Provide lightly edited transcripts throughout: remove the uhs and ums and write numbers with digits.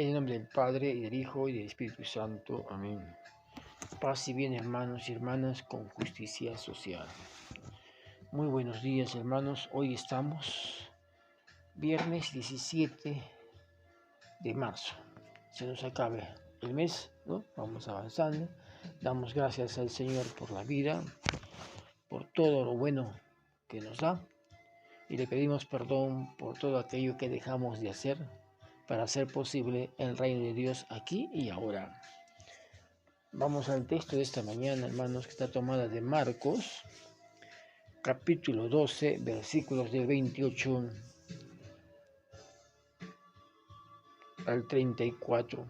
En el nombre del Padre, y del Hijo, y del Espíritu Santo. Amén. Paz y bien, hermanos y hermanas, con justicia social. Muy buenos días, hermanos. Hoy estamos viernes 17 de marzo. Se nos acabe el mes, ¿no? Vamos avanzando. Damos gracias al Señor por la vida, por todo lo bueno que nos da. Y le pedimos perdón por todo aquello que dejamos de hacer para hacer posible el reino de Dios aquí y ahora. Vamos al texto de esta mañana, hermanos, que está tomada de Marcos, capítulo 12, versículos del 28 al 34.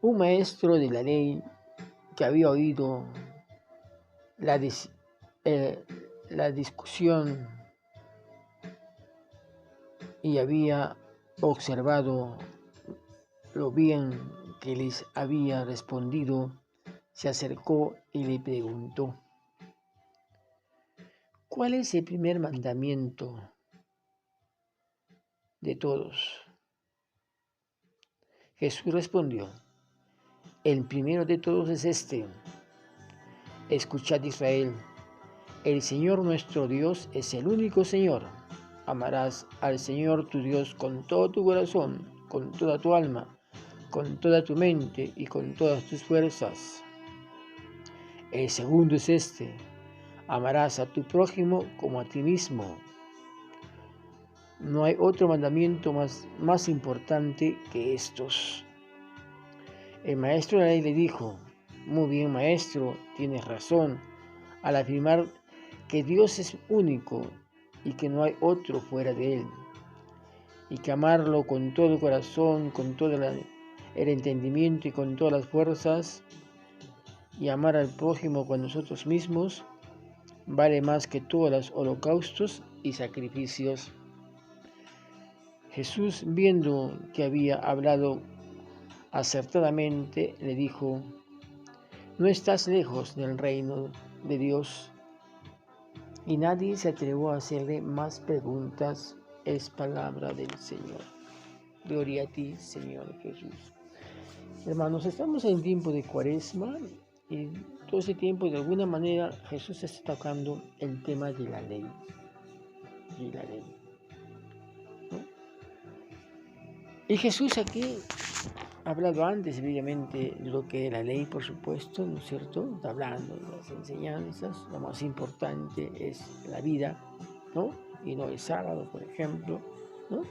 Un maestro de la ley que había oído la discusión y había observado lo bien que les había respondido, se acercó y le preguntó: ¿cuál es el primer mandamiento de todos? Jesús respondió: el primero de todos es este: escuchad, Israel, el Señor nuestro Dios es el único Señor. Amarás al Señor tu Dios con todo tu corazón, con toda tu alma, con toda tu mente y con todas tus fuerzas. El segundo es este: amarás a tu prójimo como a ti mismo. No hay otro mandamiento más importante que estos. El maestro de la ley le dijo: muy bien, maestro, tienes razón al afirmar que Dios es único y que no hay otro fuera de Él, y que amarlo con todo el corazón, con todo el entendimiento y con todas las fuerzas, y amar al prójimo con nosotros mismos, vale más que todos los holocaustos y sacrificios. Jesús, viendo que había hablado acertadamente, le dijo: no estás lejos del reino de Dios. Y nadie se atrevió a hacerle más preguntas. Es palabra del Señor. Gloria a ti, Señor Jesús. Hermanos, estamos en tiempo de Cuaresma y todo ese tiempo, de alguna manera, Jesús está tocando el tema de la ley. Y la ley, ¿no? Y Jesús aquí ha hablado antes, evidentemente, de lo que es la ley, por supuesto, ¿no es cierto? Está hablando de las enseñanzas. Lo más importante es la vida, ¿no? Y no el sábado, por ejemplo, ¿no?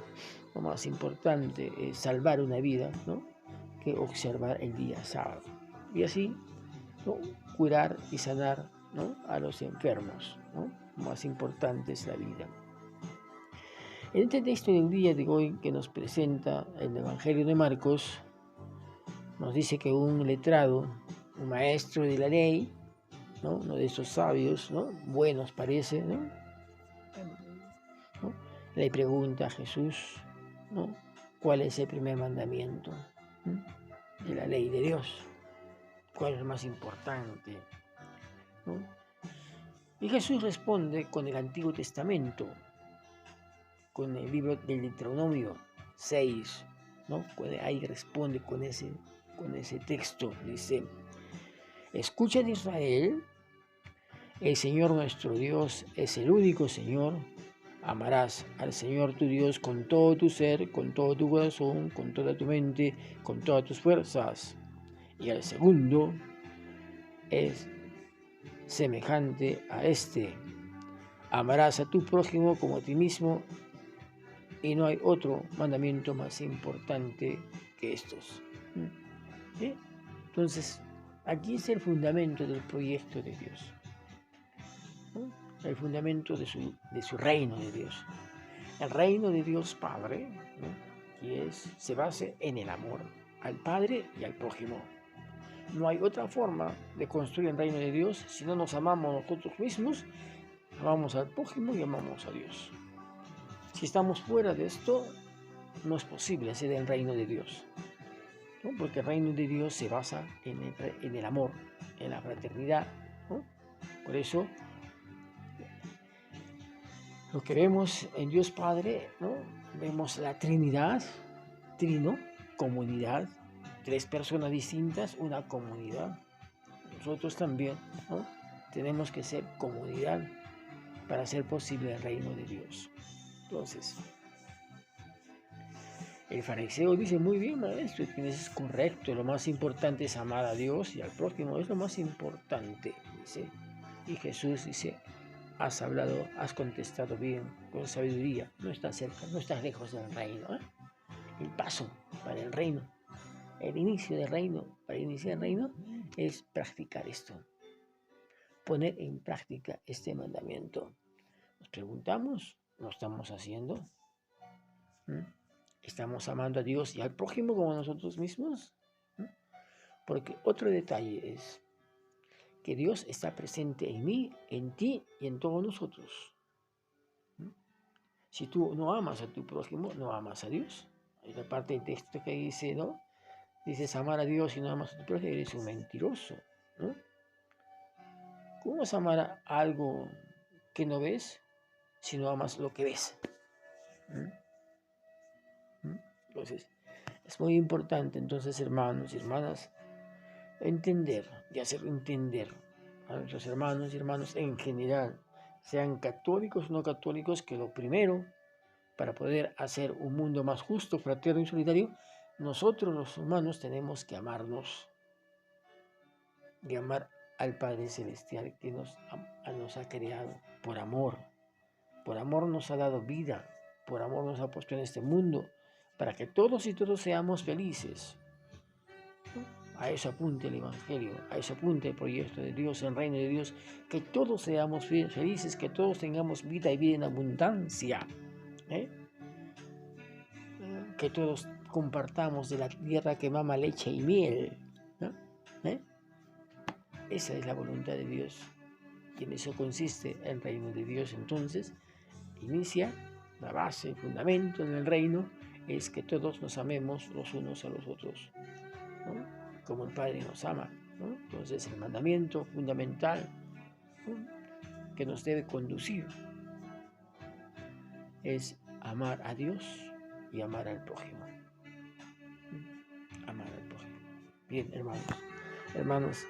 Lo más importante es salvar una vida, ¿no? Que observar el día sábado. Y así, ¿no? Curar y sanar, ¿no? A los enfermos, ¿no? Lo más importante es la vida. En este texto del día de hoy que nos presenta el Evangelio de Marcos, nos dice que un letrado, un maestro de la ley, ¿no? Uno de esos sabios, ¿no? Buenos parece, ¿no? Le pregunta a Jesús, ¿no? ¿Cuál es el primer mandamiento, ¿no? de la ley de Dios? ¿Cuál es el más importante, ¿no? Y Jesús responde con el Antiguo Testamento, con el libro del Deuteronomio 6, ¿no? Ahí responde con ese texto. Dice: escucha, de Israel, el Señor nuestro Dios es el único Señor. Amarás al Señor tu Dios con todo tu ser, con todo tu corazón, con toda tu mente, con todas tus fuerzas. Y el segundo es semejante a este: amarás a tu prójimo como a ti mismo. Y no hay otro mandamiento más importante que estos. ¿Sí? Entonces, aquí es el fundamento del proyecto de Dios, ¿no? El fundamento de su reino de Dios. El reino de Dios Padre, ¿no? Que se basa en el amor al Padre y al prójimo. No hay otra forma de construir el reino de Dios si no nos amamos nosotros mismos, amamos al prójimo y amamos a Dios. Si estamos fuera de esto, no es posible hacer el reino de Dios, ¿no? Porque el reino de Dios se basa en el amor, en la fraternidad, ¿no? Por eso Lo que vemos en Dios Padre, ¿no? Vemos la Trinidad, trino, comunidad, 3 personas distintas, una comunidad. Nosotros también, ¿no? Tenemos que ser comunidad para hacer posible el reino de Dios. Entonces, el fariseo dice, muy bien, maestro, es correcto, lo más importante es amar a Dios y al prójimo, es lo más importante, dice. Y Jesús dice, has hablado, has contestado bien, con sabiduría, no estás cerca, no estás lejos del reino. El paso para el reino, el inicio del reino, para iniciar el reino, es practicar esto, poner en práctica este mandamiento. Nos preguntamos, ¿lo estamos haciendo? ¿Estamos amando a Dios y al prójimo como a nosotros mismos? Porque otro detalle es que Dios está presente en mí, en ti y en todos nosotros. Si tú no amas a tu prójimo, no amas a Dios. Hay la parte del texto que dice, ¿no? Dices amar a Dios y no amas a tu prójimo, eres un mentiroso, ¿no? ¿Cómo vas a amar a algo que no ves si no amas lo que ves? Entonces, es muy importante, entonces, hermanos y hermanas, entender y hacer entender a nuestros hermanos y hermanas en general, sean católicos o no católicos, que lo primero, para poder hacer un mundo más justo, fraterno y solidario, nosotros los humanos tenemos que amarnos y amar al Padre Celestial que nos ha creado por amor. Por amor nos ha dado vida, por amor nos ha puesto en este mundo, para que todos y todos seamos felices. A eso apunta el Evangelio, a eso apunta el proyecto de Dios, el reino de Dios, que todos seamos felices, que todos tengamos vida y vida en abundancia, que todos compartamos de la tierra que mama leche y miel, ¿no? Esa es la voluntad de Dios, y en eso consiste el reino de Dios. Entonces, inicia la base, el fundamento del reino, es que todos nos amemos los unos a los otros, ¿no? Como el Padre nos ama, ¿no? Entonces el mandamiento fundamental, ¿no?, que nos debe conducir es amar a Dios y amar al prójimo. Amar al prójimo. Bien, hermanos,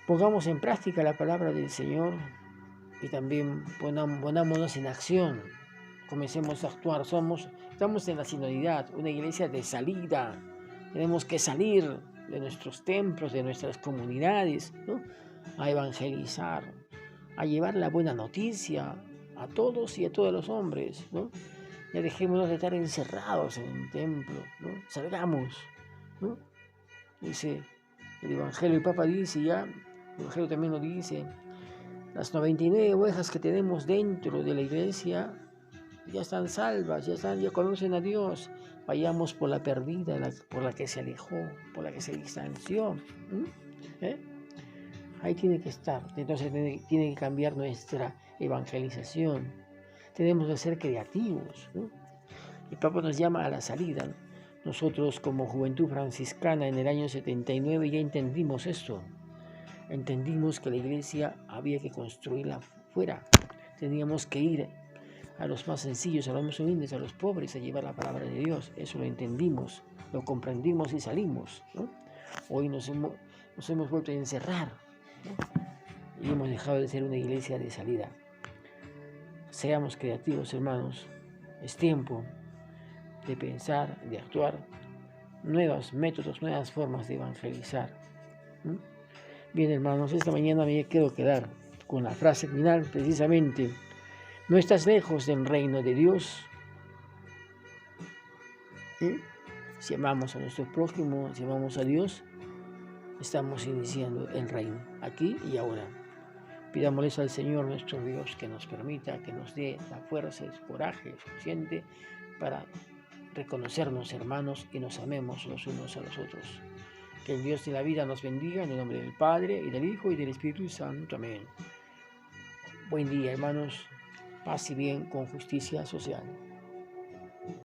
pongamos en práctica la palabra del Señor y también ponámonos en acción. Comencemos a actuar. Estamos en la sinodalidad, una iglesia de salida. Tenemos que salir de nuestros templos, de nuestras comunidades, ¿no?, a evangelizar, a llevar la buena noticia a todos y a todos los hombres, ¿no? Ya dejémonos de estar encerrados en un templo, ¿no? Salgamos, ¿no? Dice el Evangelio, el Papa dice ya, el Evangelio también lo dice, las 99 ovejas que tenemos dentro de la iglesia ya están salvas, ya conocen a Dios. Vayamos por la perdida, por la que se alejó, por la que se distanció. Ahí tiene que estar. Entonces tiene que cambiar nuestra evangelización. Tenemos que ser creativos, ¿no? El Papa nos llama a la salida, ¿no? Nosotros como Juventud Franciscana en el año 79 ya entendimos esto. Entendimos que la iglesia había que construirla fuera. Teníamos que ir a los más sencillos, a los más humildes, a los pobres, a llevar la palabra de Dios. Eso lo entendimos, lo comprendimos y salimos, ¿no? Hoy nos hemos vuelto a encerrar, ¿no?, y hemos dejado de ser una iglesia de salida. Seamos creativos, hermanos. Es tiempo de pensar, de actuar, nuevos métodos, nuevas formas de evangelizar. Bien, hermanos, esta mañana me quiero quedar con la frase final, precisamente: no estás lejos del reino de Dios. Si amamos a nuestro prójimo, si amamos a Dios, estamos iniciando el reino, aquí y ahora. Pidámosles al Señor nuestro Dios que nos permita, que nos dé la fuerza y el coraje suficiente para reconocernos hermanos y nos amemos los unos a los otros. Que el Dios de la vida nos bendiga en el nombre del Padre, y del Hijo, y del Espíritu Santo. Amén. Buen día, hermanos. Paz y bien con justicia social.